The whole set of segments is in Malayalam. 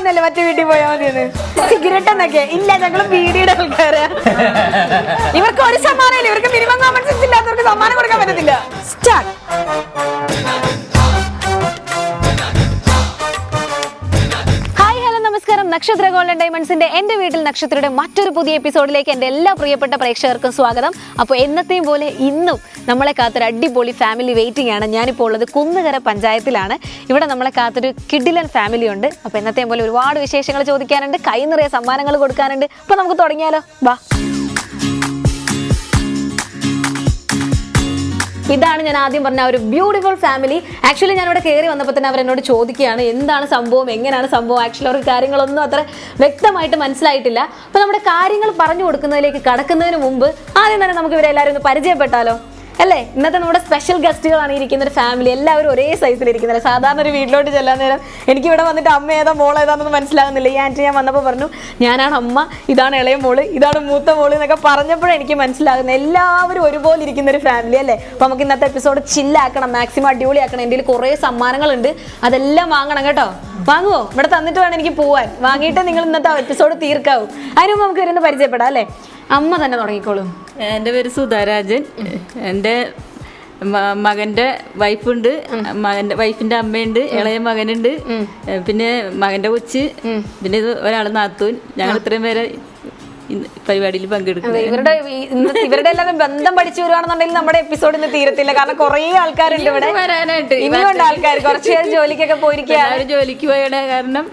പറഞ്ഞല്ലേ മറ്റേ വീട്ടിൽ പോയാൽ മതിയെന്ന്. സിഗരറ്റ് എന്നൊക്കെ ഇല്ല, ഞങ്ങൾ ബീഡിയുടെ ആൾക്കാരാ. ഇവർക്ക് ഒരു സമ്മാനം ഇല്ല, ഇവർക്ക് മിനിമം കോമൺ സെൻസ് ഇല്ലാത്തവർക്ക് സമ്മാനം കൊടുക്കാൻ പറ്റത്തില്ല. സ്റ്റാർട്ട്. നക്ഷത്ര ഗോൾഡൻ ഡയമണ്ട്സിന്റെ എന്റെ വീട്ടിൽ നക്ഷത്രയുടെ മറ്റൊരു പുതിയ എപ്പിസോഡിലേക്ക് എൻ്റെ എല്ലാ പ്രിയപ്പെട്ട പ്രേക്ഷകർക്കും സ്വാഗതം. അപ്പോൾ എന്നത്തെയും പോലെ ഇന്നും നമ്മളെ കാത്തൊരു അടിപൊളി ഫാമിലി വെയിറ്റിംഗ് ആണ്. ഞാനിപ്പോൾ ഉള്ളത് കുന്നുകര പഞ്ചായത്തിലാണ്. ഇവിടെ നമ്മളെ കാത്തൊരു കിഡിലൻ ഫാമിലി ഉണ്ട്. അപ്പോൾ എന്നത്തെയും പോലെ ഒരുപാട് വിശേഷങ്ങൾ ചോദിക്കാനുണ്ട്, കൈ നിറയെ സമ്മാനങ്ങൾ കൊടുക്കാനുണ്ട്. അപ്പോൾ നമുക്ക് തുടങ്ങിയാലോ, വാ. ഇതാണ് ഞാൻ ആദ്യം പറഞ്ഞ ഒരു ബ്യൂട്ടിഫുൾ ഫാമിലി. ആക്ച്വലി ഞാനിവിടെ കയറി വന്നപ്പോൾ തന്നെ അവരെന്നോട് ചോദിക്കുകയാണ് എന്താണ് സംഭവം, എങ്ങനെയാണ് സംഭവം. ആക്ച്വലി അവർക്ക് കാര്യങ്ങളൊന്നും അത്ര വ്യക്തമായിട്ട് മനസ്സിലായിട്ടില്ല. അപ്പോൾ നമ്മുടെ കാര്യങ്ങൾ പറഞ്ഞു കൊടുക്കുന്നതിലേക്ക് കടക്കുന്നതിന് മുമ്പ് ആദ്യം തന്നെ നമുക്ക് ഇവരെല്ലാവരും ഒന്ന് പരിചയപ്പെട്ടാലോ അല്ലേ? ഇന്നത്തെ നമ്മുടെ സ്പെഷ്യൽ ഗസ്റ്റുകളാണ് ഇരിക്കുന്ന ഒരു ഫാമിലി. എല്ലാവരും ഒരേ സൈസിലിരിക്കുന്നത്. സാധാരണ ഒരു വീട്ടിലോട്ട് ചെല്ലാൻ നേരം എനിക്ക് ഇവിടെ വന്നിട്ട് അമ്മ ഏതാ മോൾ ഏതാണെന്ന് മനസ്സിലാകുന്നില്ല. ഈ ആൻറ്റി ഞാൻ വന്നപ്പോൾ പറഞ്ഞു ഞാനാണ് അമ്മ, ഇതാണ് ഇളയ മോള്, ഇതാണ് മൂത്ത മോള് എന്നൊക്കെ പറഞ്ഞപ്പോഴും എനിക്ക് മനസ്സിലാകുന്നത് എല്ലാവരും ഒരുപോലെ ഇരിക്കുന്ന ഒരു ഫാമിലി അല്ലേ? അപ്പോൾ നമുക്ക് ഇന്നത്തെ എപ്പിസോഡ് ചില്ലാക്കണം, മാക്സിമം അടിപൊളിയാക്കണം. എൻ്റെ കുറേ സമ്മാനങ്ങളുണ്ട്, അതെല്ലാം വാങ്ങണം കേട്ടോ. വാങ്ങുമോ? ഇവിടെ തന്നിട്ട് വേണം എനിക്ക് പോവാൻ. വാങ്ങിയിട്ട് നിങ്ങൾ ഇന്നത്തെ എപ്പിസോഡ് തീർക്കാവും. അതിന് മുമ്പ് നമുക്ക് ഇവരൊന്ന് പരിചയപ്പെടാം അല്ലേ? അമ്മ തന്നെ തുടങ്ങിക്കോളൂ. എൻ്റെ പേര് സുധാരാജൻ. എൻ്റെ മകൻ്റെ വൈഫുണ്ട്, മകൻ്റെ വൈഫിൻ്റെ അമ്മയുണ്ട്, ഇളയ മകനുണ്ട്, പിന്നെ മകൻ്റെ കൊച്ച്, പിന്നെ ഇത് ഒരാൾ നാത്തൂൻ. ഞങ്ങൾ ഇത്രയും പേരെ പരിപാടിയിൽ പങ്കെടുക്കും. ഇവരുടെ എല്ലാവരും ബന്ധം പഠിച്ചു വരുവാണെന്നുണ്ടെങ്കിൽ നമ്മുടെ എപ്പിസോഡ് ഇന്ന് തീരത്തില്ല. കാരണം കുറേ ആൾക്കാരുണ്ട് ഇവിടെ വരാനായിട്ട്. ഇനിയുണ്ട് ആൾക്കാർ. കുറച്ച് പേര് ജോലിക്കൊക്കെ പോയിരിക്കുകയാണ്. ജോലിക്ക് പോയുടെ കാരണം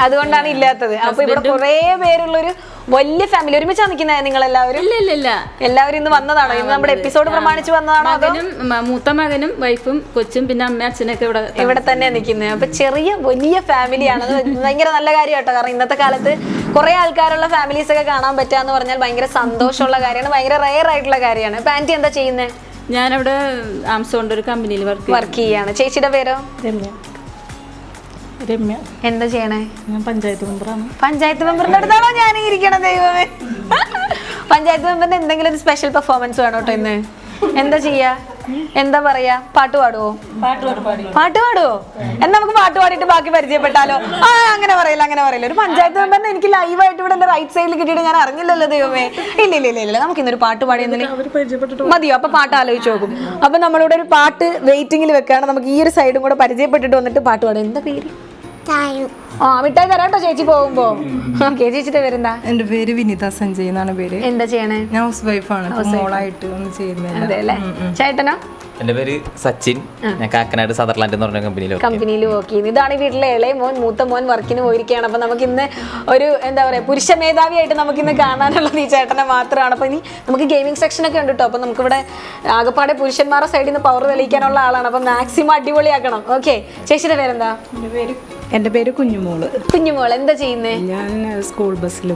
അതുകൊണ്ടാണ് ഇല്ലാത്തത്. അപ്പൊ ഇവിടെ കുറേ പേരുള്ളൊരു വലിയ ഫാമിലി. ഒരുമിച്ചാണ് നിൽക്കുന്നത് നിങ്ങൾ എല്ലാവരും? ഇല്ല, എല്ലാവരും ഇന്ന് വന്നതാണോ? ഇന്ന് നമ്മുടെ എപ്പിസോഡ് പ്രമാണിച്ച് വന്നതാണോ? മകനും മൂത്ത മകനും വൈഫും കൊച്ചും പിന്നെ അമ്മ അച്ഛനൊക്കെ ഇവിടെ തന്നെ നിൽക്കുന്നത്. അപ്പൊ ചെറിയ വലിയ ഫാമിലിയാണ്. അത് ഭയങ്കര നല്ല കാര്യം കേട്ടോ. കാരണം ഇന്നത്തെ കാലത്ത് കുറെ ആൾക്കാരുള്ള ഫാമിലീസ് ഒക്കെ കാണാൻ പറ്റാന്ന് പറഞ്ഞാൽ ഭയങ്കര സന്തോഷമുള്ള കാര്യമാണ്, ഭയങ്കര റെയർ ആയിട്ടുള്ള കാര്യമാണ്. അപ്പൊ ആന്റി എന്താ ചെയ്യുന്നത്? ഞാനവിടെ ആംസോണിന്റെ ഒരു കമ്പനിയിൽ വർക്ക് ചെയ്യാണ്. ചേച്ചിയുടെ പേരോ? രമ്യ. എന്താ ചെയ്യണേ? ഞാൻ പഞ്ചായത്ത് മെമ്പറാണ്. പഞ്ചായത്ത് മെമ്പറിന്റെ അടുത്താണോ ഞാൻ ഇരിക്കണം? ദൈവമേ, പഞ്ചായത്ത് മെമ്പറിന്റെ എന്തെങ്കിലും ഒരു സ്പെഷ്യൽ പെർഫോമൻസ് വേണോ കേട്ടോ ഇന്ന്? എന്താ ചെയ്യാ? എന്താ പറയാ? പാട്ട് പാടുവോ? പാട്ട് പാടുവോ? എന്നാ നമുക്ക് പാട്ട് പാടിയിട്ട് ബാക്കി പരിചയപ്പെട്ടാലോ? അങ്ങനെ പറയില്ല. ഒരു പഞ്ചായത്ത് മെമ്പറിനെ എനിക്ക് ലൈവായിട്ട് ഇവിടെ എന്റെ റൈറ്റ് സൈഡിൽ കിട്ടിയിട്ട് ഞാൻ അറിഞ്ഞില്ലല്ലോ ദൈവമേ. ഇല്ല നമുക്ക് ഇന്നൊരു പാട്ട് പാടിയെന്നില്ല മതിയോ? അപ്പൊ പാട്ട് ആലോചിച്ച് നോക്കും. അപ്പൊ നമ്മളിവിടെ ഒരു പാട്ട് വെയിറ്റിംഗിൽ വെക്കാണ്. നമുക്ക് ഈ ഒരു സൈഡും കൂടെ പരിചയപ്പെട്ടിട്ട് വന്നിട്ട് പാട്ട് പാടും. എന്താ പേര്? മിഠായി തരാട്ടോ ചേച്ചി പോകുമ്പോ. ഓക്കെ, ചേച്ചിയുടെ പേരെന്താ? എന്റെ പേര് വിനിത സഞ്ജയ് എന്നാണ് പേര്. എന്താ ചെയ്യണേ? ഞാൻ ഹൗസ് വൈഫാണ്. മോളായിട്ട് ഒന്നും ചെയ്യുന്നില്ല. അതെ അല്ലേ? ചേട്ടനോ? എന്റെ പേര് സച്ചിൻ. ഞാൻ കാക്കനാട് സദർലാൻഡ് എന്ന് പറഞ്ഞ കമ്പനിയിൽ വർക്ക് ചെയ്യുന്നു. ഇതാണ് വീട്ടിലെ ഇളയ മോൻ. മൂത്ത മോൻ വർക്കിന് പോയിരിക്കുകയാണ്. അപ്പൊ നമുക്ക് ഇന്ന് ഒരു എന്താ പറയാ പുരുഷ മേധാവിയായിട്ട് നമുക്ക് ഇന്ന് കാണാനുള്ളത് ഈ ചേട്ടനെ മാത്രമാണ്. അപ്പൊ ഇനി നമുക്ക് ഗെയിമിംഗ് സെക്ഷൻ ഒക്കെ ഉണ്ട് കേട്ടോ. അപ്പൊ നമുക്കിവിടെ ആകപ്പാടെ പുരുഷന്മാരുടെ സൈഡിൽ നിന്ന് പവർ തെളിയിക്കാനുള്ള ആളാണ്. അപ്പൊ മാക്സിമം അടിപൊളിയാക്കണം. ഓക്കെ, ചേച്ചിയുടെ പേരെന്താ? എന്റെ പേര് കുഞ്ഞുമോള്. കുഞ്ഞുമോൾ എന്താ ചെയ്യുന്നേ? ഞാൻ സ്കൂൾ ബസ്സിൽ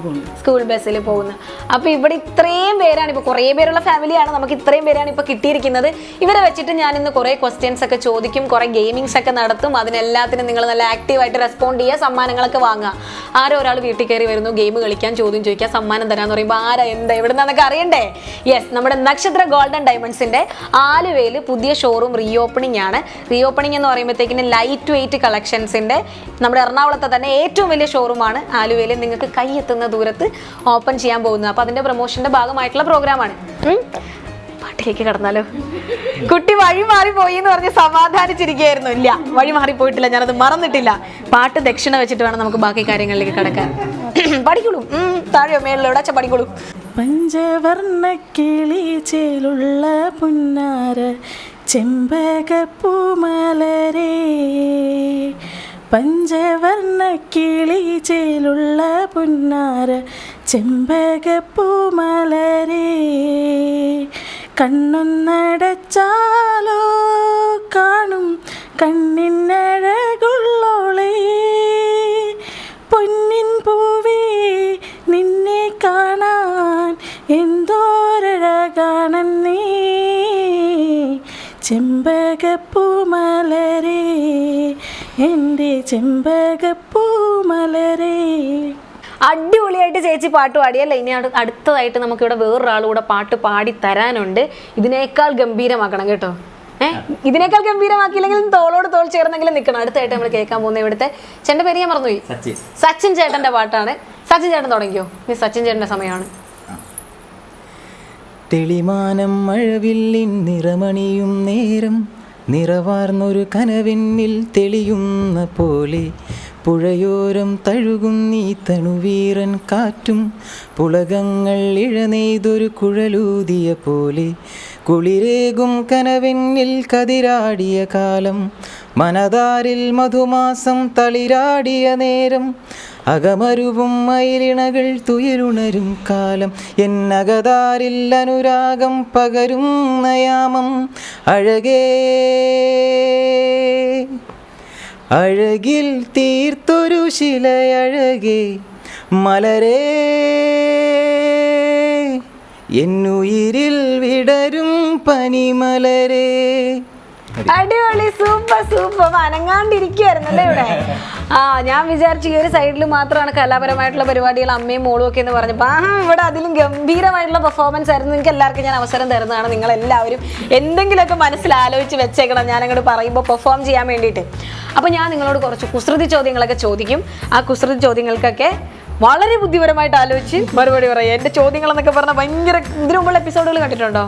പോകുന്നു. അപ്പൊ ഇവിടെ ഇത്രയും പേരാണ്, ഇപ്പൊ കുറെ പേരുള്ള ഫാമിലിയാണ്. നമുക്ക് ഇത്രയും പേരാണ് ഇപ്പൊ കിട്ടിയിരിക്കുന്നത്. ഇവരെ വെച്ചിട്ട് ഞാൻ ഇന്ന് കുറെ ക്വസ്റ്റ്യൻസ് ഒക്കെ ചോദിക്കും, കുറെ ഗെയിമിങ്സ് ഒക്കെ നടത്തും. അതിനെല്ലാത്തിനും നിങ്ങൾ നല്ല ആക്റ്റീവായിട്ട് റെസ്പോണ്ട് ചെയ്യുക, സമ്മാനങ്ങളൊക്കെ വാങ്ങുക. ആരോ ഒരാൾ വീട്ടിൽ കയറി വരുന്നു, ഗെയിം കളിക്കാൻ, ചോദ്യം ചോദിക്കാൻ, സമ്മാനം തരാന്ന് പറയുമ്പോൾ ആരാ എന്താ എവിടെ നിന്നൊക്കെ അറിയണ്ടേ? യെസ്, നമ്മുടെ നക്ഷത്ര ഗോൾഡൻ ഡയമണ്ട്സിന്റെ ആലുവയിൽ പുതിയ ഷോറൂം റീ ഓപ്പണിംഗ് ആണ്. റീ ഓപ്പണിംഗ് എന്ന് പറയുമ്പോഴത്തേക്കിന് ലൈറ്റ് വെയിറ്റ് കളക്ഷൻസിന്റെ നമ്മുടെ എറണാകുളത്തെ തന്നെ ഏറ്റവും വലിയ ഷോറൂമാണ് ആലുവയിൽ. നിങ്ങൾക്ക് കൈ എത്തുന്ന ദൂരത്ത് ഓപ്പൺ ചെയ്യാൻ പോകുന്നത്. അപ്പൊ അതിന്റെ പ്രൊമോഷന്റെ ഭാഗമായിട്ടുള്ള പ്രോഗ്രാമാണ്. പാട്ടിലേക്ക് കടന്നാലോ? കുട്ടി വഴി മാറിപ്പോയി എന്ന് പറഞ്ഞ് സമാധാനിച്ചിരിക്കുകയായിരുന്നു. ഇല്ല, വഴി മാറിപ്പോയിട്ടില്ല, ഞാനത് മറന്നിട്ടില്ല. പാട്ട് ദക്ഷിണ വെച്ചിട്ട് വേണം നമുക്ക് ബാക്കി കാര്യങ്ങളിലേക്ക് കടക്കാൻ. പഠിക്കോളൂ, താഴെയോ മേളിലോ എവിടെ വെച്ചാൽ പഠിക്കോളൂ. പഞ്ചവർണ്ണ കിളിച്ചേലുള്ള പുന്നാര ചെമ്പകപ്പൂമലരേ, പഞ്ചവർണ്ണ കിളിച്ചേലുള്ള പുന്നാര ചെമ്പകപ്പൂമലരേ, കണ്ണൊന്നടച്ചാലോ കാണും കണ്ണിനഴകുള്ളോളേ, പൊന്നിൻ പൂവേ നിന്നെ കാണാൻ എന്തോരഴകാണെന്നേ, ചെമ്പകപ്പൂമലരേ എൻ്റെ ചെമ്പകപ്പൂമലരേ. അടിപൊളിയായിട്ട് ചേച്ചി പാട്ട് പാടിയല്ലേ? ഇനി അടുത്തതായിട്ട് നമുക്കിവിടെ വേറൊരാൾ കൂടെ പാട്ട് പാടി തരാനുണ്ട്. ഇതിനേക്കാൾ ഗംഭീരമാക്കണം കേട്ടോ. ഇതിനേക്കാൾ ഗംഭീരമാക്കിയില്ലെങ്കിൽ തോളോട് തോൾ ചേർന്നെങ്കിലും നിൽക്കണം. അടുത്തായിട്ട് നമ്മൾ കേൾക്കാൻ പോകുന്ന ഇവിടുത്തെ ചേട്ടൻ്റെ പേര് ഞാൻ മറന്നുപോയി. സച്ചിൻ ചേട്ടന്റെ പാട്ടാണ്. സച്ചിൻ ചേട്ടൻ തുടങ്ങിയോ? ഈ സച്ചിൻ ചേട്ടന്റെ സമയമാണ്. തെളിമാനം മഴവില്ലിൻ നിറമണിയും നേരം നിറവാർന്നൊരു കനവെന്നിൽ തെളിയുന്ന പോലെ പുഴയോരം തഴുകുന്നീ തണുവീറൻ കാറ്റും പുളകങ്ങൾ ഇഴനെയ്തൊരു കുഴലൂതിയ പോലെ കുളിരേകും കനവെന്നിൽ കതിരാടിയ കാലം മനതാരിൽ മധുമാസം തളിരാടിയ നേരം അകമരുവും മയിലിണകൾ തുയരുണരും കാലം എന്നകതാരിൽ അനുരാഗം പകരും നയാമം അഴകേ അഴകിൽ തീർത്തൊരു ശിലയഴകേ മലരേ എന്നുയിരിൽ വിടരും പനിമലരേ. അടിപൊളി, സൂപ്പർ സൂപ്പർ. അനങ്ങാണ്ടിരിക്കുവായിരുന്നല്ലേ ഇവിടെ. ഞാൻ വിചാരിച്ചു ഈ ഒരു സൈഡിൽ മാത്രമാണ് കലാപരമായിട്ടുള്ള പരിപാടികൾ അമ്മയും മോളും ഒക്കെ എന്ന് പറഞ്ഞപ്പോൾ ഇവിടെ അതിലും ഗംഭീരമായിട്ടുള്ള പെർഫോമൻസ് ആയിരുന്നു. നിങ്ങൾക്ക് എല്ലാവർക്കും ഞാൻ അവസരം തരുന്നതാണ്. നിങ്ങളെല്ലാവരും എന്തെങ്കിലുമൊക്കെ മനസ്സിൽ ആലോചിച്ച് വെച്ചേക്കണം ഞാൻ അങ്ങോട്ട് പറയുമ്പോൾ പെർഫോം ചെയ്യാൻ വേണ്ടിയിട്ട്. അപ്പോൾ ഞാൻ നിങ്ങളോട് കുറച്ച് കുസൃതി ചോദ്യങ്ങളൊക്കെ ചോദിക്കും. ആ കുസൃതി ചോദ്യങ്ങൾക്കൊക്കെ വളരെ ബുദ്ധിപരമായിട്ട് ആലോചിച്ച് മറുപടി പറയാം. എൻ്റെ ചോദ്യങ്ങൾ എന്നൊക്കെ പറഞ്ഞാൽ ഭയങ്കര ഇതിനു മുമ്പുള്ള എപ്പിസോഡുകൾ കണ്ടിട്ടുണ്ടോ?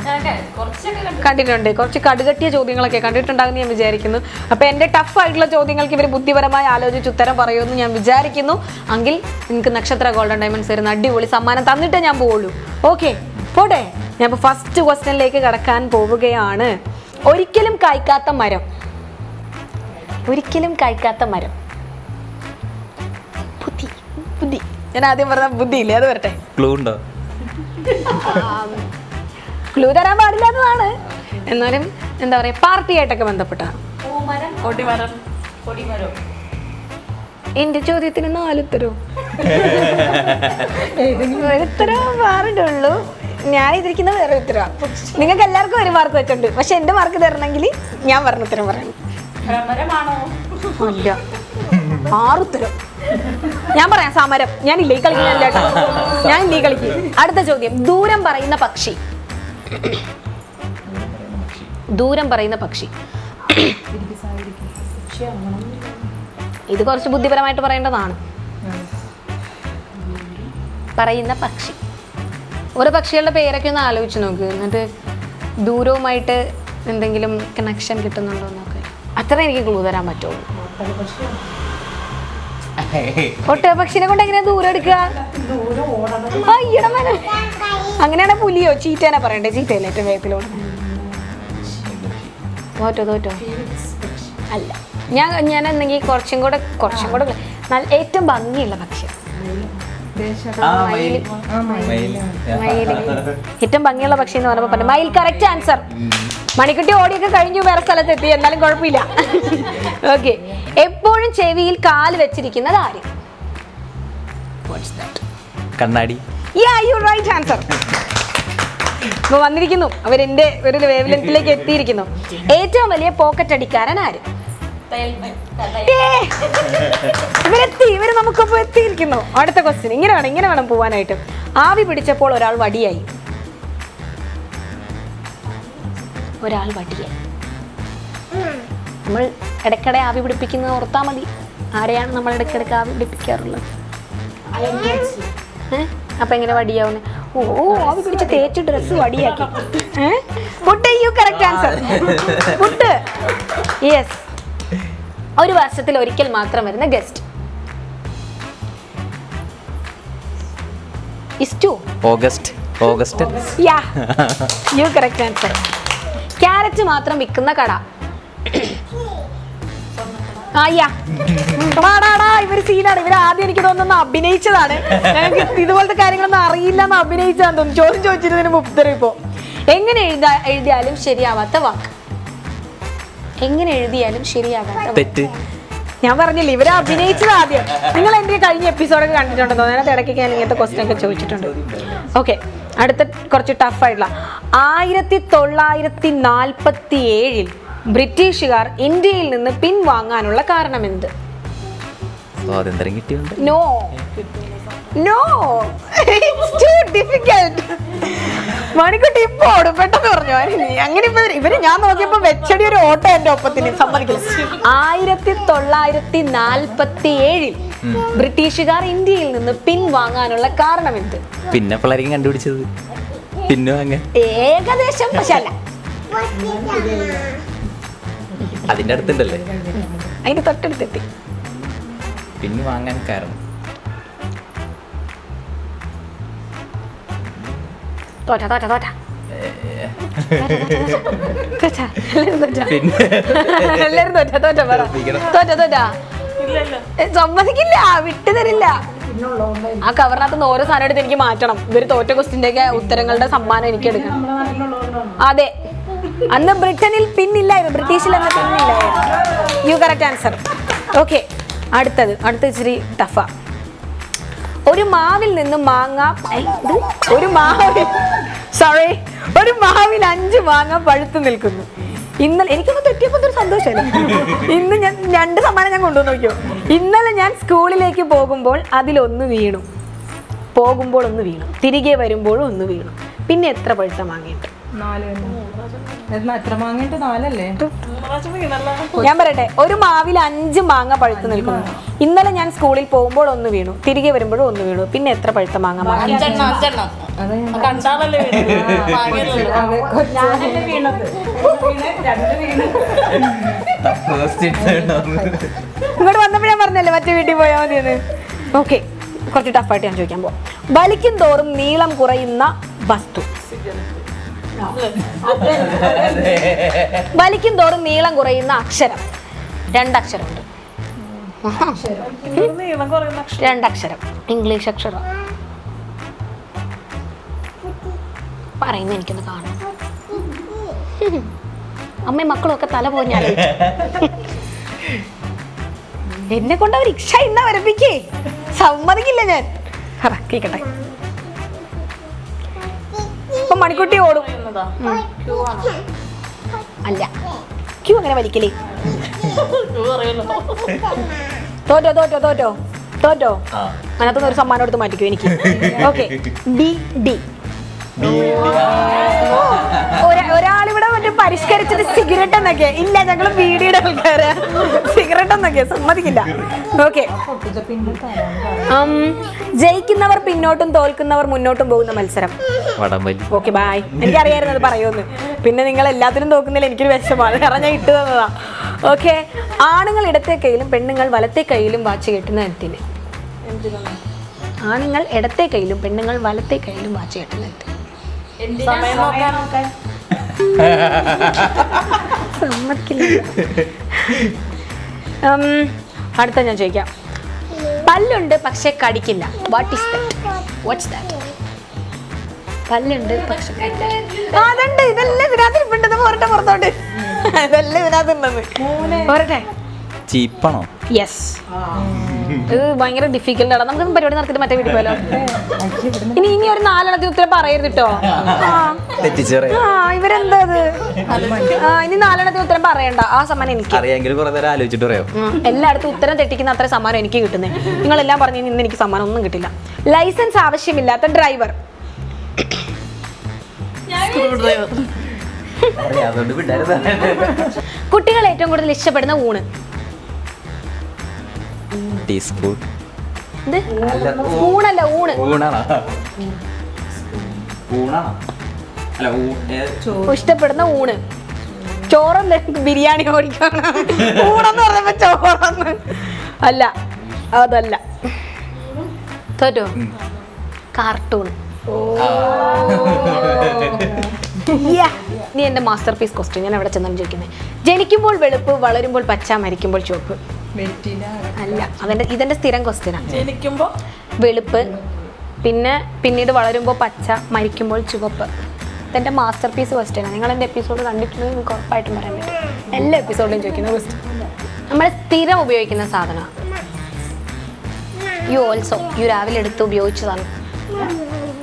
കണ്ടിട്ടുണ്ട്. കുറച്ച് കടുകട്ടിയ ചോദ്യങ്ങളൊക്കെ കണ്ടിട്ടുണ്ടാകുമെന്ന് ഞാൻ വിചാരിക്കുന്നു. അപ്പോൾ എൻ്റെ ടഫ് ആയിട്ടുള്ള ചോദ്യങ്ങൾക്ക് ഇവർ ബുദ്ധിപരമായി ആലോചിച്ച് ഉത്തരം പറയുമെന്ന് ഞാൻ വിചാരിക്കുന്നു. എങ്കിൽ നിങ്ങൾക്ക് നക്ഷത്ര ഗോൾഡൻ ഡയമണ്ട്സ് വരുന്ന അടിപൊളി സമ്മാനം തന്നിട്ടേ ഞാൻ പോവുള്ളൂ. ഓക്കെ, പോട്ടെ. ഞാൻ ഇപ്പോൾ ഫസ്റ്റ് ക്വസ്റ്റ്യനിലേക്ക് കടക്കാൻ പോവുകയാണ്. ഒരിക്കലും കായ്ക്കാത്ത മരം. ഒരിക്കലും കായ്ക്കാത്ത മരം. ബുദ്ധി ബുദ്ധി. ഞാൻ ആദ്യം പറഞ്ഞ ബുദ്ധിയില്ലേ, അത് വരട്ടെ. ക്ലൂ ഉണ്ടോ? ക്ലൂ തരാൻ പാടില്ലാത്തതാണ്. എന്നാലും എന്താ പറയാ, പാർട്ടിയായിട്ടൊക്കെ ബന്ധപ്പെട്ടാണ്. എന്റെ ചോദ്യത്തിന് 4 ഉത്തരവും ഒരുത്തരം മാറിയിട്ടുള്ളൂ. ഞാൻ ഇതിരിക്കുന്ന വേറെ ഉത്തരവാണ്. നിങ്ങൾക്ക് എല്ലാവർക്കും 1 മാർക്ക് വെച്ചിട്ടുണ്ട്. പക്ഷെ എന്റെ മാർക്ക് തരണമെങ്കിൽ ഞാൻ പറഞ്ഞ ഉത്തരം പറയണം. അല്ല, 6 ഉത്തരം. ഞാൻ പറയാം സമരം. ഞാൻ ഇല്ലേ കളിക്കുന്നില്ല കേട്ടോ. ഞാൻ ഇല്ലേ കളിക്കും. അടുത്ത ചോദ്യം, ദൂരം പറയുന്ന പക്ഷി. ദൂരം പറയുന്ന പക്ഷി. ഇത് കുറച്ച് ബുദ്ധിപരമായിട്ട് പറയേണ്ടതാണ്. പറയുന്ന പക്ഷി. ഓരോ പക്ഷികളുടെ പേരൊക്കെ ഒന്ന് ആലോചിച്ച് നോക്ക്. എന്നിട്ട് ദൂരവുമായിട്ട് എന്തെങ്കിലും കണക്ഷൻ കിട്ടുന്നുണ്ടോ നോക്ക്. അത്ര എനിക്ക് ക്ലൂ തരാൻ പറ്റുള്ളൂ. ഒട്ടകപക്ഷിനെ കൊണ്ട് എങ്ങനെയാ ദൂരം എടുക്കുക? അങ്ങനെയാണെ പുലിയോ ചീറ്റേനെ പറയണ്ടേ? ചീറ്റയല്ലേ ഏറ്റവും വേഗത്തിലോട്ട്. തോറ്റോ അല്ല. ഞാൻ എന്തെങ്കിൽ കുറച്ചും കൂടെ ഏറ്റവും ഭംഗിയുള്ള പക്ഷി. ഏറ്റവും ഭംഗിയുള്ള പക്ഷി എന്ന് പറഞ്ഞപ്പോൾ പറഞ്ഞു മയിൽ. Correct answer. മണിക്കുട്ടി ഓടിയൊക്കെ കഴിഞ്ഞു, വേറെ സ്ഥലത്തെത്തി. എന്നാലും കുഴപ്പമില്ല. ഓക്കെ. എപ്പോഴും ചെവിയിൽ കാല് വെച്ചിരിക്കുന്നത് ആര്? കണ്ണാടി. Right answer. ഇപ്പൊ വന്നിരിക്കുന്നു. അവരെന്റെ ഒരു വേവ് ലെങ്ത്തിലേക്ക് എത്തിയിരിക്കുന്നു. ഏറ്റവും വലിയ പോക്കറ്റ് അടിക്കാരൻ ആര്? ഇവര് നമുക്കൊപ്പം എത്തിയിരിക്കുന്നു. അടുത്ത ക്വസ്റ്റ്യൻ. ഇങ്ങനെ വേണം പോവാനായിട്ട്. ആവി പിടിച്ചപ്പോൾ ഒരാൾ വടിയായി. നമ്മൾ ഇടയ്ക്കിടെ ആവി പിടിപ്പിക്കുന്നത് ഓർത്താ മതി. ആരെയാണ് നമ്മൾ ഇടയ്ക്കിടയ്ക്ക് ആവി പിടിപ്പിക്കാറുള്ളത്? അപ്പൊ എങ്ങനെ വടിയാവുന്നത്? ആവി പിടിച്ച് തേച്ച് ഡ്രസ്സ് വടിയാക്കി. Correct answer. പുട്ട്. യെസ്. ഒരു വർഷത്തിൽ ഒരിക്കൽ മാത്രം വരുന്ന guest. August. Correct answer. Carrot മാത്രം വിൽക്കുന്ന കട. ഇവര് സീനാണ്. ഇവര് ആദ്യം എനിക്ക് തോന്നുന്നു അഭിനയിച്ചതാണ്. ഞങ്ങൾക്ക് ഇതുപോലത്തെ കാര്യങ്ങളൊന്നും അറിയില്ല എന്ന് അഭിനയിച്ചാന്ന് തോന്നുന്നു. ചോദ്യം ചോദിച്ചിരുന്നതിന് ഉത്തരം ഇപ്പോ. എങ്ങനെ എഴുതിയാലും ശരിയാവാത്ത വാക്ക്. എങ്ങനെ എഴുതിയാലും ശരിയാവാത്ത തെറ്റ്. ഞാൻ പറഞ്ഞില്ലേ ഇവരെ അഭിനയിച്ചത് ആദ്യം. നിങ്ങൾ എൻ്റെ കഴിഞ്ഞ എപ്പിസോഡൊക്കെ കണ്ടിട്ടുണ്ടോ? അതിനകത്ത് ഇടയ്ക്ക് ഞാൻ ഇങ്ങനത്തെ ക്വസ്റ്റ്യൻ ഒക്കെ ചോദിച്ചിട്ടുണ്ട്. ഓക്കെ, അടുത്ത കുറച്ച് ടഫായിട്ടുള്ള. 1947 ബ്രിട്ടീഷുകാർ ഇന്ത്യയിൽ നിന്ന് പിൻവാങ്ങാനുള്ള കാരണം എന്ത്? സ്വാതന്ത്ര്യം കിട്ടിയുണ്ട്. No, it's too difficult. Manikutty ഇപ്പൊ ഓടും പെട്ടെന്ന് പറഞ്ഞു. അങ്ങനെ ഇവര് ഞാൻ നോക്കിയപ്പോ വെച്ചടി ഒരു ഓട്ടം എന്റെ ഒപ്പത്തിന് സമ്മതിക്കില്ല. 1947 ബ്രിട്ടീഷുകാർ ഇന്ത്യയിൽ നിന്ന് പിൻവാങ്ങാനുള്ള കാരണം എന്ത്? പിന്നെ പിള്ളേരും കണ്ടുപിടിച്ചത് പിന്നെ വാങ്ങ ഏകദേശം, പക്ഷെ അല്ല, അതിന്റെ അടുത്തുണ്ടല്ലേ അതിന്റെ തൊട്ടടുത്തെത്തി. പിന്നെ വാങ്ങാൻ കാരണം തോറ്റ തോറ്റ തോറ്റ എല്ലാരും തോറ്റ തോറ്റ പറ തോറ്റ തോറ്റ സമ്മതിക്കില്ല, വിട്ടുതരില്ല. ആ കവറിനകത്ത് നിന്ന് ഓരോ സാധനം എടുത്ത് എനിക്ക് മാറ്റണം. ഇവര് തോറ്റ ക്വസ്റ്റിന്റെ ഒക്കെ ഉത്തരങ്ങളുടെ സമ്മാനം എനിക്ക് എടുക്കണം. അതെ, അന്ന് ബ്രിട്ടനിൽ പിന്നില്ലായിരുന്നു, ബ്രിട്ടീഷിൽ അന്ന് പിന്നില്ലായിരുന്നു. You correct answer. ഓക്കെ, അടുത്തത് ഇച്ചിരി ടഫാ. ഒരു മാവിൽ നിന്ന് മാങ്ങ ഒരു മാവിൽ 5 മാങ്ങ പഴുത്തു നിൽക്കുന്നു. ഇന്നലെ എനിക്കൊന്ന് തെറ്റിയപ്പോൾ ഒരു സന്തോഷമല്ല. ഇന്ന് ഞാൻ 2 സമ്മാനം ഞാൻ കൊണ്ടുവന്ന് നോക്കിയോ. ഇന്നലെ ഞാൻ സ്കൂളിലേക്ക് പോകുമ്പോൾ അതിലൊന്ന് വീണു. തിരികെ വരുമ്പോഴും ഒന്ന് വീണു. പിന്നെ എത്ര പഴുത്ത മാങ്ങയുണ്ട്? 4. എത്ര മാങ്ങയിട്ട് 4 അല്ലേ? ഞാൻ പറയട്ടെ, ഒരു മാവിൽ 5 മാങ്ങ പഴുത്തു നിൽക്കുന്നു. ഇന്നലെ ഞാൻ സ്കൂളിൽ പോകുമ്പോൾ ഒന്ന് വീണു, തിരികെ വരുമ്പോഴും ഒന്ന് വീണു. പിന്നെ എത്ര പഴുത്ത മാങ്ങ? ഇങ്ങോട്ട് വന്നപ്പോൾ ഞാൻ പറഞ്ഞല്ലേ മറ്റേ വീട്ടിൽ പോയാൽ മതിയെന്ന്. ഓക്കെ, കുറച്ച് ടഫായിട്ട് ഞാൻ ചോദിക്കാൻ പോവാം. വലിക്കും തോറും നീളം കുറയുന്ന വസ്തു. വലിക്കും തോറും നീളം കുറയുന്ന അക്ഷരം. 2 അക്ഷരമുണ്ട്. 2 അക്ഷരം, ഇംഗ്ലീഷ് അക്ഷരം. പറയുന്ന എനിക്കൊന്ന് കാണണം. അമ്മയും മക്കളും ഒക്കെ തല പോഞ്ഞാൽ എന്നെ കൊണ്ട് അവർ ഇക്ഷ ഇന്ന വരപ്പിക്കേ സമ്മതിക്കില്ല ഞാൻ. കേക്കട്ടെ, ഇപ്പൊ മണിക്കുട്ടി ഓടും. അല്ല, ക്യൂ അങ്ങനെ വലിക്കലേ. തോറ്റോ അതിനകത്തുനിന്ന് ഒരു സമ്മാനം എടുത്ത് മാറ്റിക്കോ എനിക്ക്. Okay, D. ഒരാളിവിടെ മറ്റേ പരിഷ്കരിച്ചിട്ട് സിഗരറ്റ് എന്നൊക്കെ. ഇല്ല, ഞങ്ങൾ ബീഡിയുടെ ആൾക്കാര്. സിഗരറ്റ് എന്നൊക്കെ സമ്മതിക്കില്ല. ഓക്കെ, ജയിക്കുന്നവർ പിന്നോട്ടും തോൽക്കുന്നവർ മുന്നോട്ടും പോകുന്ന മത്സരം. Okay, bye. എനിക്കറിയായിരുന്നു അത് പറയുമെന്ന്. പിന്നെ നിങ്ങൾ എല്ലാത്തിനും തോക്കുന്നില്ല, എനിക്കൊരു വിഷമാണ്, കാരണം ഞാൻ ഇട്ട് തന്നതാ. ഓക്കെ, ആണുങ്ങൾ ഇടത്തെ കൈയിലും പെണ്ണുങ്ങൾ വലത്തെ കൈയിലും വാച്ച് കെട്ടുന്ന എന്തിന്? ആണുങ്ങൾ ഇടത്തെ കൈയിലും പെണ്ണുങ്ങൾ വലത്തെ കൈയിലും വാച്ച് കെട്ടുന്ന എന്തിന്? അടുത്ത ഞാൻ ചോദിക്കാം. പല്ലുണ്ട് പക്ഷെ കടിക്കില്ല. What's that? പല്ലുണ്ട് പക്ഷെ അതുണ്ട്. ഇതെല്ലാം ഇതിനകത്ത് പോരട്ടെ, പുറത്തോട്ട്. ഇതെല്ലാം ഇതിനകത്തുണ്ടെന്ന് പോരട്ടെ. ചീപ്പാണോ? യെസ്. ഇത് ഭയങ്കര ഡിഫിക്കൽട്ട് ആണ്. നമുക്ക് പരിപാടി നടത്തിട്ട് മറ്റേ വീട്ടിൽ പോയാലോ? ഇനി ഒരു 4 ഉത്തരം പറയരുത് കേട്ടോ. ഇവരെന്താ ഇനി 4 ഉത്തരം പറയണ്ട. ആ സമ്മാനം എനിക്ക്. എല്ലായിടത്തും ഉത്തരം തെറ്റിക്കുന്ന അത്ര സമ്മാനം എനിക്ക് കിട്ടുന്നത്. നിങ്ങളെല്ലാം പറഞ്ഞു ഇന്ന് എനിക്ക് സമ്മാനം ഒന്നും കിട്ടില്ല. ലൈസൻസ് ആവശ്യമില്ലാത്ത ഡ്രൈവർ. കുട്ടികൾ ഏറ്റവും കൂടുതൽ ഇഷ്ടപ്പെടുന്ന ഊണ്. ഊണല്ല, ഇഷ്ടപ്പെടുന്ന ഊണ്. ചോറല്ലേ? ബിരിയാണി ഓടിക്കണം. ഊണെന്ന് പറഞ്ഞപ്പോ ചോറന്ന് അല്ല, അതല്ല. തോറ്റോ? കാർട്ടൂൺ. നീ എന്റെ മാസ്റ്റർ പീസ് ക്വസ്റ്റ്യൻ. ഞാൻ എവിടെ ചെന്നാലും ചോദിക്കുന്നത്. ജനിക്കുമ്പോൾ വെളുപ്പ്, വളരുമ്പോൾ പച്ച, മരിക്കുമ്പോൾ ചുവപ്പ്. അല്ല, ഇതെന്റെ സ്ഥിരം ക്വസ്റ്റ്യനാണ്. ജനിക്കുമ്പോൾ വെളുപ്പ്, പിന്നീട് വളരുമ്പോൾ പച്ച, മരിക്കുമ്പോൾ ചുവപ്പ്. ഇതെന്റെ മാസ്റ്റർ പീസ് ക്വസ്റ്റ്യനാണ്. നിങ്ങൾ എൻ്റെ എപ്പിസോഡ് കണ്ടിട്ടുണ്ടെങ്കിൽ നിങ്ങൾക്ക് ഉറപ്പായിട്ടും പറയാൻ പറ്റും. എല്ലാ എപ്പിസോഡിലും ചോദിക്കുന്ന ക്വസ്റ്റ്യൻ. നമ്മൾ സ്ഥിരം ഉപയോഗിക്കുന്ന സാധനമാണ്. യു രാവിലെ എടുത്ത് ഉപയോഗിച്ചതാണ്.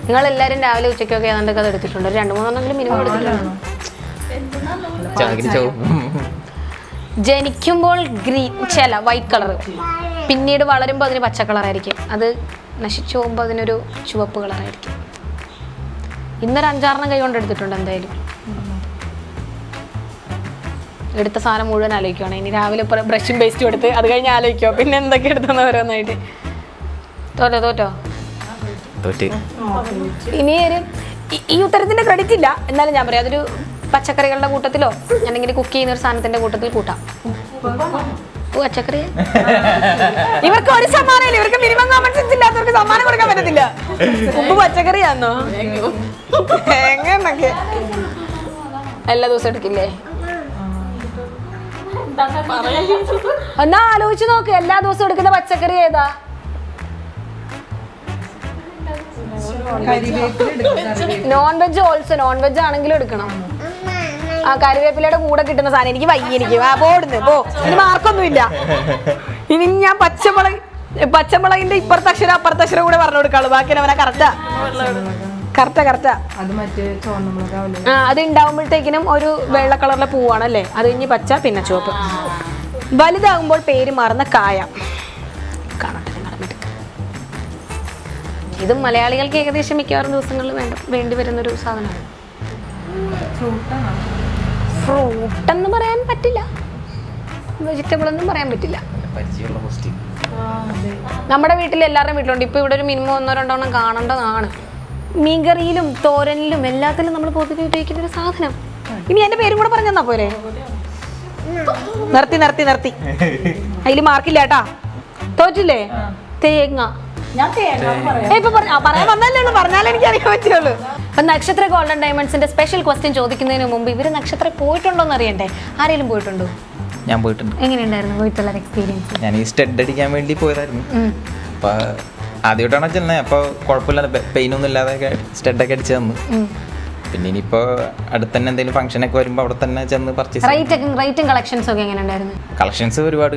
നിങ്ങളെല്ലാവരും രാവിലെ ഉച്ചയ്ക്കൊക്കെ ഏതാണ്ടൊക്കെ അത് എടുത്തിട്ടുണ്ട്. 2-3 മിനിമം എടുത്തിട്ടുണ്ട്. ജനിക്കുമ്പോൾ ഗ്രീൻ വൈറ്റ് കളർ, പിന്നീട് വളരുമ്പോൾ അതിന് പച്ച കളറായിരിക്കും. അത് നശിച്ചു പോകുമ്പോൾ അതിനൊരു ചുവപ്പ് കളറായിരിക്കും. ഇന്നൊരു 5-6 കൈ കൊണ്ട് എടുത്തിട്ടുണ്ട് എന്തായാലും. എടുത്ത സാധനം മുഴുവൻ ആലോചിക്കുവാണ്. ഇനി രാവിലെ ബ്രഷും പേസ്റ്റും എടുത്ത് അത് കഴിഞ്ഞ് ആലോചിക്കോ പിന്നെ എന്തൊക്കെ എടുത്തെന്ന് ഓരോന്നായിട്ട്. തോറ്റോ ഇനി ഈ ഉത്തരത്തിന്റെ ക്രെഡിറ്റ് ഇല്ല, എന്നാലും ഞാൻ പറയാം അതൊരു പച്ചക്കറികളുടെ കൂട്ടത്തിലോ അല്ലെങ്കിൽ കുക്ക് ചെയ്യുന്ന ഒരു സാധനത്തിന്റെ കൂട്ടത്തിൽ കൂട്ടാം. പച്ചക്കറി ഇവർക്ക് ഒരു സമ്മാനം, ഇവർക്ക് മിനിമം കോമൺ സെൻസ് ഇല്ലാത്തവർക്ക് സമ്മാനം കൊടുക്കാൻ പറ്റത്തില്ല. ഉപ്പ് പച്ചക്കറിയാന്നോ? എങ്ങനൊക്കെ എല്ലാ ദിവസവും എടുക്കില്ലേ? എന്നാ ആലോചിച്ച് നോക്ക്, എല്ലാ ദിവസവും എടുക്കുന്ന പച്ചക്കറി ഏതാ? Non veg also, non veg ആണെങ്കിലും എടുക്കണം. ആ കറിവേപ്പിലയുടെ കൂടെ കിട്ടുന്ന സാധനം എനിക്ക് വയ്യ, എനിക്ക് പോടുന്നു പോ, ഇനി മാർക്കൊന്നും ഇല്ല. ഇനി ഞാൻ പച്ചമുളകിന്റെ ഇപ്പുറത്തെ അക്ഷരം അപ്പുറത്തെ അക്ഷരം കൂടെ പറഞ്ഞു കൊടുക്കാളൂ, ബാക്കി അവനാ കറക്റ്റാ. അത് ഉണ്ടാവുമ്പോഴത്തേക്കിനും ഒരു വെള്ള കളറിലെ പൂവാണല്ലേ, അത് കഴിഞ്ഞ് പച്ച പിന്നെ ചുവപ്പ്. വലുതാകുമ്പോൾ പേര് മാറുന്ന കായ. ഇതും മലയാളികൾക്ക് ഏകദേശം മിക്കവാറും ദിവസങ്ങളിൽ വേണ്ടി വരുന്നൊരു സാധനമാണ്. ഫ്രൂട്ട് എന്ന് പറയാൻ പറ്റില്ല, വെജിറ്റബിൾ എന്നും പറയാൻ പറ്റില്ല. നമ്മുടെ വീട്ടിൽ എല്ലാവരുടെയും വീട്ടിലുണ്ട്. ഇപ്പൊ ഇവിടെ ഒരു മിനിമം 1-2 കാണേണ്ടതാണ്. മീൻകറിയിലും തോരനിലും എല്ലാത്തിലും നമ്മൾ പൊതുവെ ഉപയോഗിക്കുന്ന ഒരു സാധനം. ഇനി എന്റെ പേരും കൂടെ പറഞ്ഞാ പോരെ? നിർത്തി അതില് മാർക്കില്ല കേട്ടാ. തോറ്റില്ലേ? തേങ്ങ. ഇപ്പൊ പറയാൻ വന്നല്ലേ, പറഞ്ഞാലേ എനിക്ക് അറിയാൻ പറ്റുള്ളൂ. അപ്പൊ നക്ഷത്ര ഗോൾഡൻ ഡയമണ്ട്സിന്റെ സ്പെഷ്യൽ ക്വസ്റ്റ്യൻ ചോദിക്കുന്നതിന് മുമ്പ് ഇവര് നക്ഷത്രം പോയിട്ടുണ്ടോ എന്ന് അറിയണ്ടേ? ആരെങ്കിലും പോയിട്ടുണ്ടോ? ഞാൻ പോയിട്ടുണ്ട്. എങ്ങനെയുണ്ടായിരുന്നു പോയിട്ടുള്ള എക്സ്പീരിയൻസ്? ഞാൻ ഈ സ്റ്റഡ് അടിക്കാൻ വേണ്ടി പോയതായിരുന്നു. അപ്പൊ ആദ്യമായിട്ടാണ് ചെന്നത്. അപ്പോൾ കുഴപ്പമില്ലാതെ പെയിനൊന്നും ഇല്ലാതെ സ്റ്റഡൊക്കെ അടിച്ചു തന്നു. പിന്നെ ഇനിയിപ്പോൾ അടുത്ത് തന്നെ എന്തെങ്കിലും ഫംഗ്ഷനൊക്കെ വരുമ്പോൾ അവിടെ തന്നെ ചെന്ന് പർച്ചേസ്. റേറ്റും കളക്ഷൻസ് ഒക്കെ എങ്ങനെ ഉണ്ടായിരുന്നു? കളക്ഷൻസ് ഒരുപാട്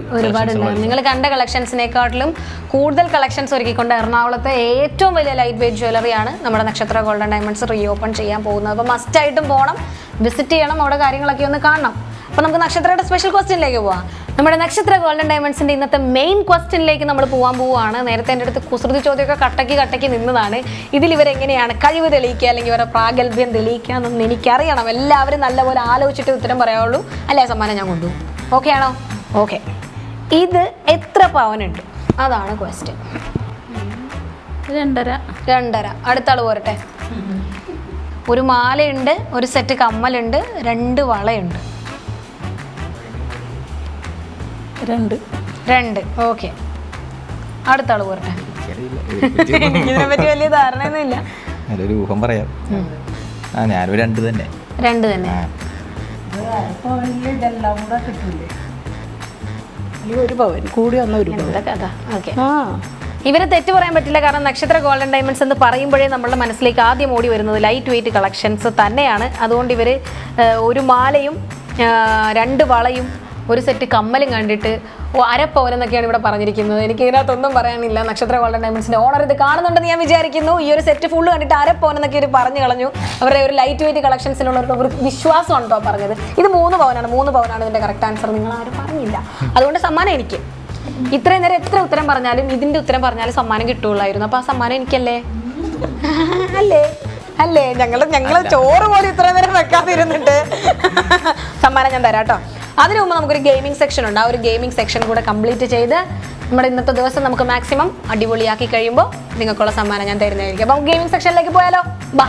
നിങ്ങൾ കണ്ട കളക്ഷൻസിനെക്കാട്ടിലും കൂടുതൽ കളക്ഷൻസ് ഒരുക്കിക്കൊണ്ട് എറണാകുളത്തെ ഏറ്റവും വലിയ ലൈറ്റ് വെയ്റ്റ് ജ്വല്ലറിയാണ് നമ്മുടെ നക്ഷത്ര ഗോൾഡൻ ഡയമണ്ട്സ് റീഓപ്പൺ ചെയ്യാൻ പോകുന്നത്. അപ്പോൾ മസ്റ്റായിട്ടും പോകണം, വിസിറ്റ് ചെയ്യണം, അവിടെ കാര്യങ്ങളൊക്കെ ഒന്ന് കാണണം. അപ്പോൾ നമുക്ക് നക്ഷത്രയുടെ സ്പെഷ്യൽ ക്വസ്റ്റ്യനിലേക്ക് പോവാം. നമ്മുടെ നക്ഷത്ര ഗോൾഡൻ ഡയമണ്ട്സിന്റെ ഇന്നത്തെ മെയിൻ ക്വസ്റ്റ്യനിലേക്ക് നമ്മൾ പോകാൻ പോവുകയാണ്. നേരത്തെ എൻ്റെ അടുത്ത് കുസൃതി ചോദ്യമൊക്കെ കട്ടക്കി നിന്നതാണ്. ഇതിൽ ഇവരെങ്ങനെയാണ് കഴിവ് തെളിയിക്കുക അല്ലെങ്കിൽ ഇവരുടെ പ്രാഗൽഭ്യം തെളിയിക്കുക എന്നൊന്നും എനിക്കറിയണം. എല്ലാവരും നല്ലപോലെ ആലോചിച്ചിട്ട് ഉത്തരം പറയാവുള്ളൂ, അല്ലേ സമ്മാനം ഞാൻ കൊണ്ടുപോകും. ഓക്കെ ആണോ? ഓക്കെ. ഇത് എത്ര പവനുണ്ട്? അതാണ് ക്വസ്റ്റ്യൻ. 2.5. അടുത്ത ആള് പോരട്ടെ. ഒരു മാലയുണ്ട്, ഒരു സെറ്റ് കമ്മലുണ്ട്, 2 വളയുണ്ട്. 2. ഓക്കെ. അടുത്ത ആള് പോരട്ടെ. ഇതിനെപ്പറ്റി വലിയ ധാരണയൊന്നും ഇല്ല. ഒരു ഊഹം പറയാം. ഞാനൊരു 2 തന്നെ. 2 തന്നെ. ഒരു പവൻ കൂടി വന്ന ഒരു കഥ. ഓക്കെ. ഇവരെ തെറ്റ് പറയാൻ പറ്റില്ല, കാരണം നക്ഷത്ര ഗോൾഡൻ ഡയമണ്ട്സ് എന്ന് പറയുമ്പോഴേ നമ്മളുടെ മനസ്സിലേക്ക് ആദ്യം ഓടി വരുന്നത് ലൈറ്റ് വെയ്റ്റ് കളക്ഷൻസ് തന്നെയാണ്. അതുകൊണ്ട് ഇവർ ഒരു മാലയും 2 വളയും ഒരു സെറ്റ് കമ്മലും കണ്ടിട്ട് അരപ്പവനെന്നൊക്കെയാണ് ഇവിടെ പറഞ്ഞിരിക്കുന്നത്. എനിക്ക് ഇതിനകത്തൊന്നും പറയാനില്ല. നക്ഷത്ര ഗോൾഡൻ ഡയമണ്ട്സിന്റെ ഓണർ ഇത് കാണുന്നുണ്ടെന്ന് ഞാൻ വിചാരിക്കുന്നു. ഈ ഒരു സെറ്റ് ഫുള്ള് കണ്ടിട്ട് അരപ്പവനെന്നൊക്കെ ഇവർ പറഞ്ഞു കളഞ്ഞു. അവരുടെ ഒരു ലൈറ്റ് വെയ്റ്റ് കളക്ഷൻസിലുള്ള ഒരു വിശ്വാസമാണ് കേട്ടോ പറഞ്ഞത്. ഇത് 3 പവനാണ്. 3 പവനാണ് ഇതിന്റെ കറക്റ്റ് ആൻസർ. നിങ്ങൾ ആരും പറഞ്ഞില്ല, അതുകൊണ്ട് സമ്മാനം എനിക്ക്. ഇത്രയും നേരം എത്ര ഉത്തരം പറഞ്ഞാലും ഇതിന്റെ ഉത്തരം പറഞ്ഞാലും സമ്മാനം കിട്ടുകയുള്ളായിരുന്നു. അപ്പൊ ആ സമ്മാനം എനിക്കല്ലേ? അല്ലേ? ഞങ്ങള് ചോറ് പോലും ഇത്രയും നേരം വെക്കാതിരുന്നിട്ട് സമ്മാനം ഞാൻ തരാം കേട്ടോ. അതിനു മുമ്പ് നമുക്കൊരു ഗെയിമിംഗ് സെക്ഷൻ ഉണ്ട്. ആ ഒരു ഗെയിമിംഗ് സെക്ഷൻ കൂടെ കംപ്ലീറ്റ് ചെയ്ത് നമ്മുടെ ഇന്നത്തെ ദിവസം നമുക്ക് മാക്സിമം അടിപൊളിയാക്കി കഴിയുമ്പോൾ നിങ്ങൾക്കുള്ള സമ്മാനം ഞാൻ തരുന്നതായിരിക്കും. അപ്പം ഗെയിമിംഗ് സെക്ഷനിലേക്ക് പോയാലോ? ബാ.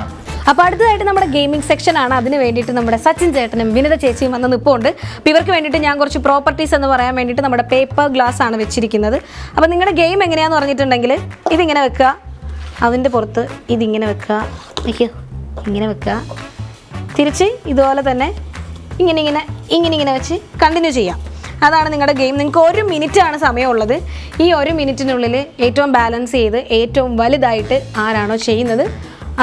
അപ്പോൾ അടുത്തതായിട്ട് നമ്മുടെ ഗെയിമിംഗ് സെക്ഷൻ ആണ്. അതിന് വേണ്ടിയിട്ട് നമ്മുടെ സച്ചിൻ ചേട്ടനും വിനിത ചേച്ചിയും വന്ന് നിൽപ്പുണ്ട്. അപ്പോൾ ഇവർക്ക് വേണ്ടിയിട്ട് ഞാൻ കുറച്ച് പ്രോപ്പർട്ടീസ് എന്ന് പറയാൻ വേണ്ടിയിട്ട് നമ്മുടെ പേപ്പർ ഗ്ലാസ് ആണ് വെച്ചിരിക്കുന്നത്. അപ്പോൾ നിങ്ങളുടെ ഗെയിം എങ്ങനെയാണെന്ന് പറഞ്ഞിട്ടുണ്ടെങ്കിൽ ഇതിങ്ങനെ വെക്കുക, അതിൻ്റെ പുറത്ത് ഇതിങ്ങനെ വെക്കുക, ഇങ്ങനെ വെക്കുക, തിരിച്ച് ഇതുപോലെ തന്നെ ഇങ്ങനെ വെച്ച് കണ്ടിന്യൂ ചെയ്യാം. അതാണ് നിങ്ങളുടെ ഗെയിം. നിങ്ങൾക്ക് 1 മിനിറ്റാണ് സമയമുള്ളത്. ഈ 1 മിനിറ്റിനുള്ളിൽ ഏറ്റവും ബാലൻസ് ചെയ്ത് ഏറ്റവും വലുതായിട്ട് ആരാണോ ചെയ്യുന്നത്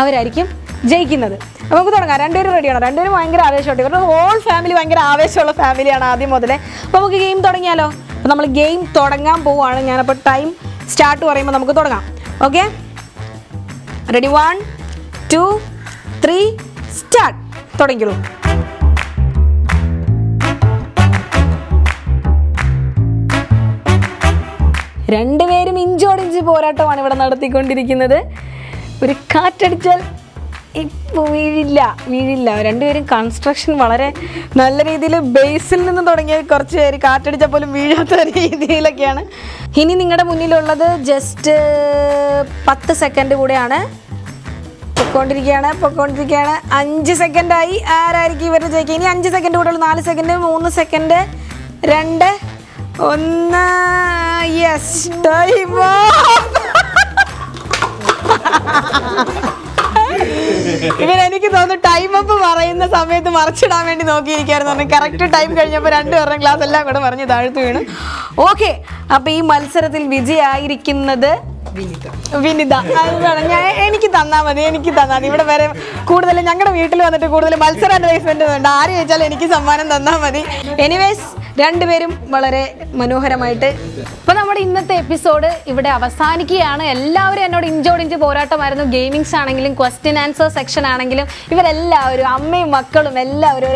അവരായിരിക്കും ജയിക്കുന്നത്. അപ്പോൾ നമുക്ക് തുടങ്ങാം. 2 പേരും റെഡിയാണോ? 2 പേരും ഭയങ്കര ആവേശമുണ്ട്. ഇവരുടെ ഹോൾ ഫാമിലി ഭയങ്കര ആവേശമുള്ള ഫാമിലിയാണ് ആദ്യം മുതലേ. അപ്പോൾ നമുക്ക് ഗെയിം തുടങ്ങിയാലോ? അപ്പോൾ നമ്മൾ ഗെയിം തുടങ്ങാൻ പോവുകയാണ്. ഞാനപ്പോൾ ടൈം സ്റ്റാർട്ട് പറയുമ്പോൾ നമുക്ക് തുടങ്ങാം. Okay, ready? 1, 2, 3 സ്റ്റാർട്ട്. തുടങ്ങിക്കോളൂ. രണ്ടുപേരും ഇഞ്ചോടിഞ്ച് പോരാട്ടമാണ് ഇവിടെ നടത്തിക്കൊണ്ടിരിക്കുന്നത്. ഒരു കാറ്റടിച്ചാൽ ഇപ്പോൾ വീഴില്ല. രണ്ടുപേരും കൺസ്ട്രക്ഷൻ വളരെ നല്ല രീതിയിൽ ബേസിൽ നിന്ന് തുടങ്ങിയ കുറച്ച് പേര് കാറ്റടിച്ചാൽ പോലും വീഴാത്ത രീതിയിലൊക്കെയാണ്. ഇനി നിങ്ങളുടെ മുന്നിലുള്ളത് ജസ്റ്റ് 10 സെക്കൻഡ് കൂടെയാണ്. പൊക്കോണ്ടിരിക്കുകയാണ്. 5 സെക്കൻഡായി. ആരായിരിക്കും ഇവരുടെ ജയിക്കുക? ഇനി 5 സെക്കൻഡ് കൂടെ ഉള്ളൂ. 4 സെക്കൻഡ്, 3 സെക്കൻഡ്, 2, 1. Yes, time. എനിക്ക് തോന്നുന്നു ടൈം അപ്പ് പറയുന്ന സമയത്ത് മറിച്ചിടാൻ വേണ്ടി നോക്കിയിരിക്കായിരുന്നു. കറക്റ്റ് ടൈം കഴിഞ്ഞപ്പോൾ 2 പേരുടെ ക്ലാസ് എല്ലാം കൂടെ മറിഞ്ഞ് താഴ്ത്തു വീണു. ഓക്കെ, അപ്പൊ ഈ മത്സരത്തിൽ വിജയായിരിക്കുന്നത് വിനിത. എനിക്ക് തന്നാ മതി. ഇവിടെ വരെ കൂടുതൽ ഞങ്ങളുടെ വീട്ടിൽ വന്നിട്ട് കൂടുതൽ മത്സര അഡ്വൈസ്മെന്റ് വേണ്ട. ആര് ചോദിച്ചാലും എനിക്ക് സമ്മാനം തന്നാൽ മതി. എനിവേസ്, രണ്ടുപേരും വളരെ മനോഹരമായിട്ട്. ഇപ്പൊ നമ്മുടെ ഇന്നത്തെ എപ്പിസോഡ് ഇവിടെ അവസാനിക്കുകയാണ്. എല്ലാവരും എന്നോട് ഇഞ്ചോടിഞ്ച് പോരാട്ടമായിരുന്നു. ഗെയിമിങ്സ് ആണെങ്കിലും ക്വസ്റ്റ്യൻ ആൻസർ സെക്ഷൻ ആണെങ്കിലും ഇവരെല്ലാവരും, അമ്മയും മക്കളും എല്ലാവരും,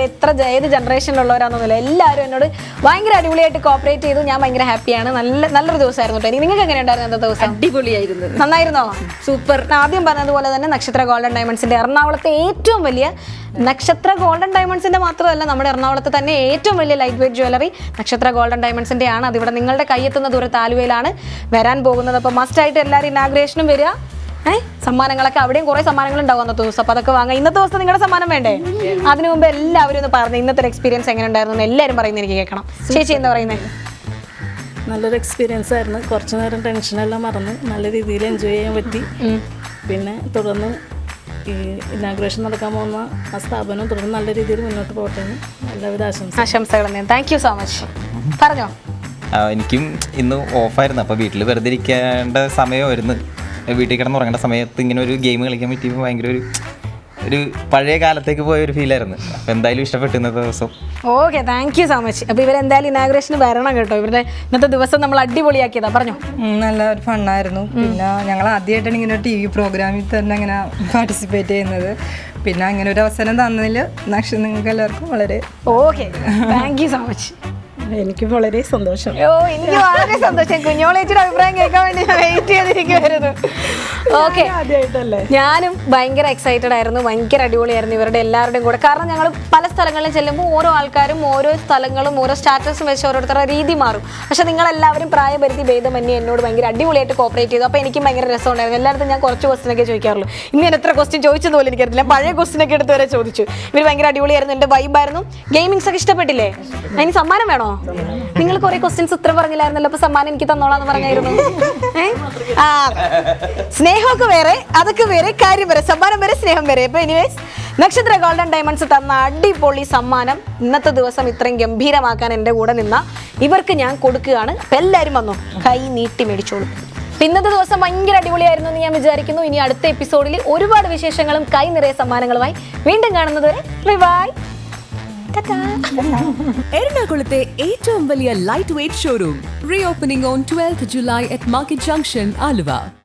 ഏത് ജനറേഷനിലുള്ളവരാണെന്നൊന്നുമില്ല, എല്ലാവരും എന്നോട് ഭയങ്കര അടിപൊളിയായിട്ട് കോപ്പറേറ്റ് ചെയ്തു. ഞാൻ ഭയങ്കര ഹാപ്പിയാണ്. നല്ലൊരു ദിവസമായിരുന്നു കേട്ടോ. നിങ്ങൾക്ക് എങ്ങനെ ഉണ്ടായിരുന്നു അന്നത്തെ ദിവസം? അടിപൊളിയായിരുന്നു. നന്നായിരുന്നോ? സൂപ്പർ. ആദ്യം പറഞ്ഞതുപോലെ തന്നെ നക്ഷത്ര ഗോൾഡൻ ഡയമണ്ട്സിന്റെ എറണാകുളത്തെ ഏറ്റവും വലിയ നക്ഷത്ര ഗോൾഡൻ ഡയമണ്ട്സിന്റെ മാത്രമല്ല, നമ്മുടെ എറണാകുളത്ത് തന്നെ ഏറ്റവും വലിയ ലൈറ്റ് വെയിറ്റ് ജ്വല്ലറി നക്ഷത്ര ഗോൾഡൻ ഡയമണ്ട്സിന്റെ ആണ്. അതിവിടെ നിങ്ങളുടെ കയ്യെത്തുന്ന ദൂരത്ത് ആലുവയിലാണ് വരാൻ പോകുന്നത്. അപ്പോൾ മസ്റ്റായിട്ട് എല്ലാവരും ഇനാഗ്രേഷനും വരിക. സമ്മാനങ്ങളൊക്കെ അവിടെയും കുറേ സമ്മാനങ്ങൾ ഉണ്ടാവും അന്നത്തെ ദിവസം. അപ്പോൾ അതൊക്കെ വാങ്ങാം. ഇന്നത്തെ ദിവസം നിങ്ങളുടെ സമ്മാനം വേണ്ടേ? അതിനു മുമ്പ് എല്ലാവരും ഒന്ന് പറഞ്ഞു ഇന്നത്തെ ഒരു എക്സ്പീരിയൻസ് എങ്ങനെ ഉണ്ടായിരുന്നു എന്ന് എല്ലാവരും പറയുന്നത് എനിക്ക് കേൾക്കണം. ചേച്ചി എന്താ പറയുന്നത്? നല്ലൊരു എക്സ്പീരിയൻസ് ആയിരുന്നു. കുറച്ചു നേരം ടെൻഷനെല്ലാം മറന്ന് നല്ല രീതിയിൽ എൻജോയ് ചെയ്യാൻ പറ്റി. പിന്നെ തുടർന്ന് ഈ ഇനാഗ്രേഷൻ നടക്കാൻ പോകുന്ന ആ സ്ഥാപനം തുടർന്ന് നല്ല രീതിയിൽ മുന്നോട്ട് പോകട്ടെ എന്ന് എല്ലാവിധ ആശംസകൾ. Thank you so much. പറഞ്ഞോ. എനിക്കും ഇന്ന് ഓഫായിരുന്നു. അപ്പോൾ വീട്ടിൽ വെറുതെ ഇരിക്കേണ്ട സമയമായിരുന്നു. വീട്ടിൽ കിടന്ന് ഉറങ്ങേണ്ട സമയത്ത് ഇങ്ങനെ ഒരു ഗെയിം കളിക്കാൻ പറ്റിയപ്പോൾ ഭയങ്കര ഒരു പഴയ കാലത്തേക്ക് പോയ ഒരു ഫീലായിരുന്നു. അപ്പോൾ എന്തായാലും ഇഷ്ടപ്പെട്ടു ഇന്നത്തെ ദിവസം. Okay, thank you so much. അപ്പോൾ ഇവരെന്തായാലും ഇനാഗ്രേഷന് വരണം കേട്ടോ. ഇവരുടെ ഇന്നത്തെ ദിവസം നമ്മൾ അടിപൊളിയാക്കിയതാ. പറഞ്ഞോ. നല്ല ഒരു ഫണ്ണായിരുന്നു. പിന്നെ ഞങ്ങൾ ആദ്യമായിട്ടാണ് ഇങ്ങനെ TV പ്രോഗ്രാമിൽ തന്നെ ഇങ്ങനെ പാർട്ടിസിപ്പേറ്റ് ചെയ്യുന്നത്. പിന്നെ അങ്ങനെ ഒരു അവസരം തന്നതിൽ നിങ്ങൾക്ക് എല്ലാവർക്കും വളരെ okay, thank you so much. എനിക്ക് വളരെ സന്തോഷം. എനിക്ക് വളരെ സന്തോഷം. കുഞ്ഞോളേച്ചിയുടെ അഭിപ്രായം കേൾക്കാൻ വേണ്ടി ഞാൻ വെയിറ്റ് ചെയ്തിരിക്കുമായിരുന്നു. ഓക്കെ, ഞാനും ഭയങ്കര എക്സൈറ്റഡ് ആയിരുന്നു. ഭയങ്കര അടിപൊളിയായിരുന്നു ഇവരുടെ എല്ലാവരുടെയും കൂടെ. കാരണം ഞങ്ങൾ പല സ്ഥലങ്ങളിലും ചെല്ലുമ്പോൾ ഓരോ ആൾക്കാരും ഓരോ സ്ഥലങ്ങളും ഓരോ സ്റ്റാറ്റസും വെച്ച് ഓരോരുത്തരുടെ രീതി മാറും. പക്ഷെ നിങ്ങളെല്ലാവരും പ്രായപരിധി ഭേദമന്യേ എന്നോട് ഭയങ്കര അടിപൊളിയായിട്ട് കോപ്പറേറ്റ് ചെയ്തു. അപ്പോൾ എനിക്കും ഭയങ്കര രസമുണ്ടായിരുന്നു. എല്ലായിടത്തും ഞാൻ കുറച്ച് ക്വസ്റ്റ്യനൊക്കെ ചോദിക്കാറുള്ളൂ. ഇന്ന് ഞാൻ എത്ര ക്വസ്റ്റ്യൻ ചോദിച്ചത് പോലെ എനിക്കറിയില്ല. പഴയ ക്വസ്റ്റ്യനൊക്കെ എടുത്ത് വരെ ചോദിച്ചു. ഇവർ ഭയങ്കര അടിപൊളിയായിരുന്നു. എൻ്റെ വൈബായിരുന്നു. ഗെയിമിങ്സ് ഒക്കെ ഇഷ്ടപ്പെട്ടില്ലേ? അതിന് സമ്മാനം വേണോ? നിങ്ങൾ കുറെ ക്വസ്റ്റ്യൻസ് ഉത്തരം പറഞ്ഞില്ലായിരുന്നല്ലോ. അപ്പൊ സമ്മാനം എനിക്ക് തന്നോളാന്ന് പറഞ്ഞായിരുന്നു. സ്നേഹമൊക്കെ വേറെ, അതൊക്കെ വേറെ, കാര്യം വരെ, സമ്മാനം വരെ, സ്നേഹം വരെ. അപ്പൊ എനിവേസ്, നക്ഷത്ര ഗോൾഡൻ ഡയമണ്ട്സ് തന്ന അടിപൊളി സമ്മാനം ഇന്നത്തെ ദിവസം ഇത്രയും ഗംഭീരമാക്കാൻ എൻ്റെ കൂടെ നിന്ന ഇവർക്ക് ഞാൻ കൊടുക്കുകയാണ്. അപ്പൊ എല്ലാവരും വന്നോ, കൈ നീട്ടി മേടിച്ചോളൂ. ഇന്നത്തെ ദിവസം ഭയങ്കര അടിപൊളിയായിരുന്നു എന്ന് ഞാൻ വിചാരിക്കുന്നു. ഇനി അടുത്ത എപ്പിസോഡിൽ ഒരുപാട് വിശേഷങ്ങളും കൈ നിറയെ സമ്മാനങ്ങളുമായി വീണ്ടും കാണുന്നതുവരെ ബൈ. എറണാകുളത്തെ ഏറ്റവും വലിയ lightweight showroom reopening on 12th July at Market Junction, Aluva.